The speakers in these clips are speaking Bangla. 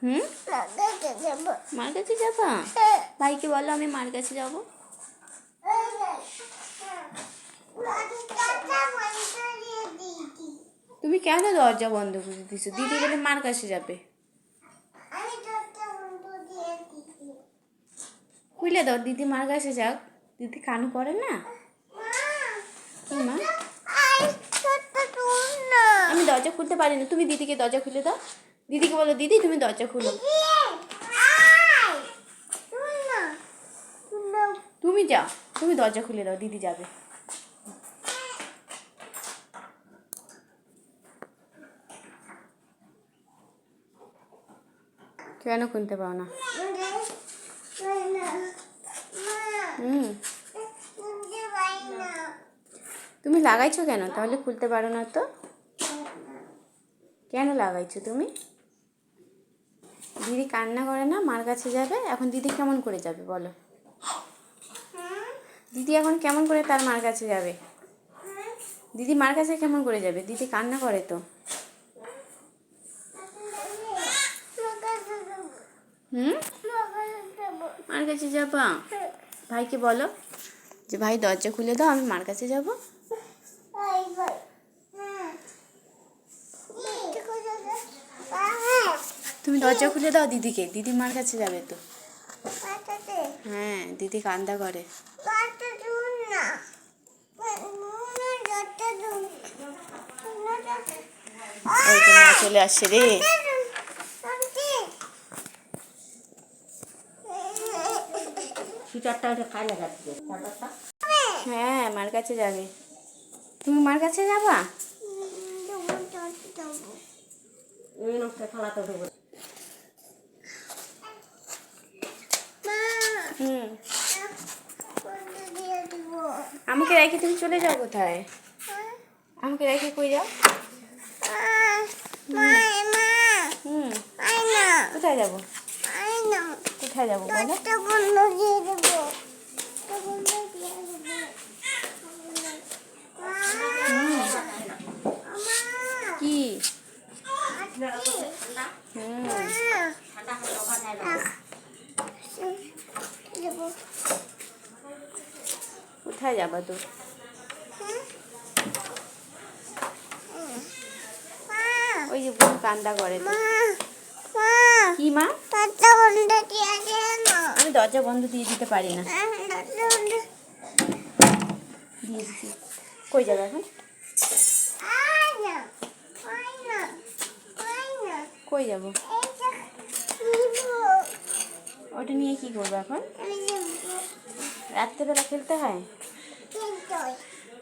হুম, মার কাছে যাবা? ভাইকে বলো আমি মার কাছে যাব। তুমি কেন দরজা বন্ধ করে দিছো? দিদি বলে মার কাছে যাবে। খুলে দাও, দিদি মার কাছে যাক। দিদি কানু করে না। কি মা? আমি দরজা খুলতে পারি না, তুমি দিদিকে দরজা খুলে দাও। দিদিকে বলো দিদি তুমি দরজা খুলো। তুমি যাও, তুমি দরজা খুলে দাও, দিদি যাবে। কেন খুলতে পারো না? তুমি লাগাইছো কেন তাহলে? খুলতে পারো না তো? কেন লাগাইছো তুমি? দিদি কান্না করে না, মার কাছে যাবে। এখন দিদি কেমন করে যাবে বলো? দিদি এখন কেমন করে তার মার কাছে যাবে? দিদি মার কাছে কেমন করে যাবে? দিদি কান্না করে তো। মার কাছে যাবা? ভাইকে বলো যে ভাই দরজা খুলে দাও, আমি মার কাছে যাব। তুমি দরজা খুলে দাও দিদিকে, দিদি মার কাছে যাবে তো। হ্যাঁ, দিদি কান্দা করে। ওই তো মা চলে আসছে রে। হ্যাঁ, মার কাছে যাবে। তুমি মার কাছে যাবা? আমাকে রেখে তুমি চলে যাও কোথায়? আমাকে রেখে কই যাও? কোথায় যাবো? কোথায় যাবো বলো? কি? কোথায় যাবা তো? ওই যে বোন কান্দা করে তো। কি মা? আমি দরজা বন্ধ দিয়ে দিতে পারি না। দিয়ে দিচ্ছি। কই যাবে এখন? কই যাব? ওটা নিয়ে কি করবো এখন? রাত্রেবেলা খেলতে হয়?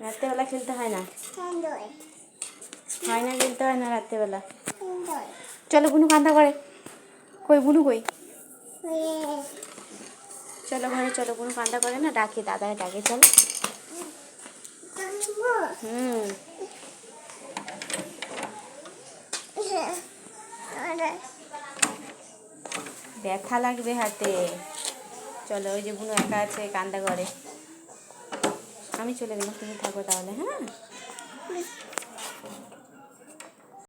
রাত্রেবেলা খেলতে হয় না? হয় না, খেলতে হয় না রাত্রেবেলা। চলো, বুনু কান্দা করে। কই বুনু কই? চলো ঘরে চলো, বুনু কান্দা করে না, ডাকে, দাদাকে ডাকে, চলো। ব্যথা লাগবে হাতে। চলো, ওই যে বুনু একা আছে, কান্দা করে। আমি চলে গেলাম, তুমি থাকো তাহলে। হ্যাঁ।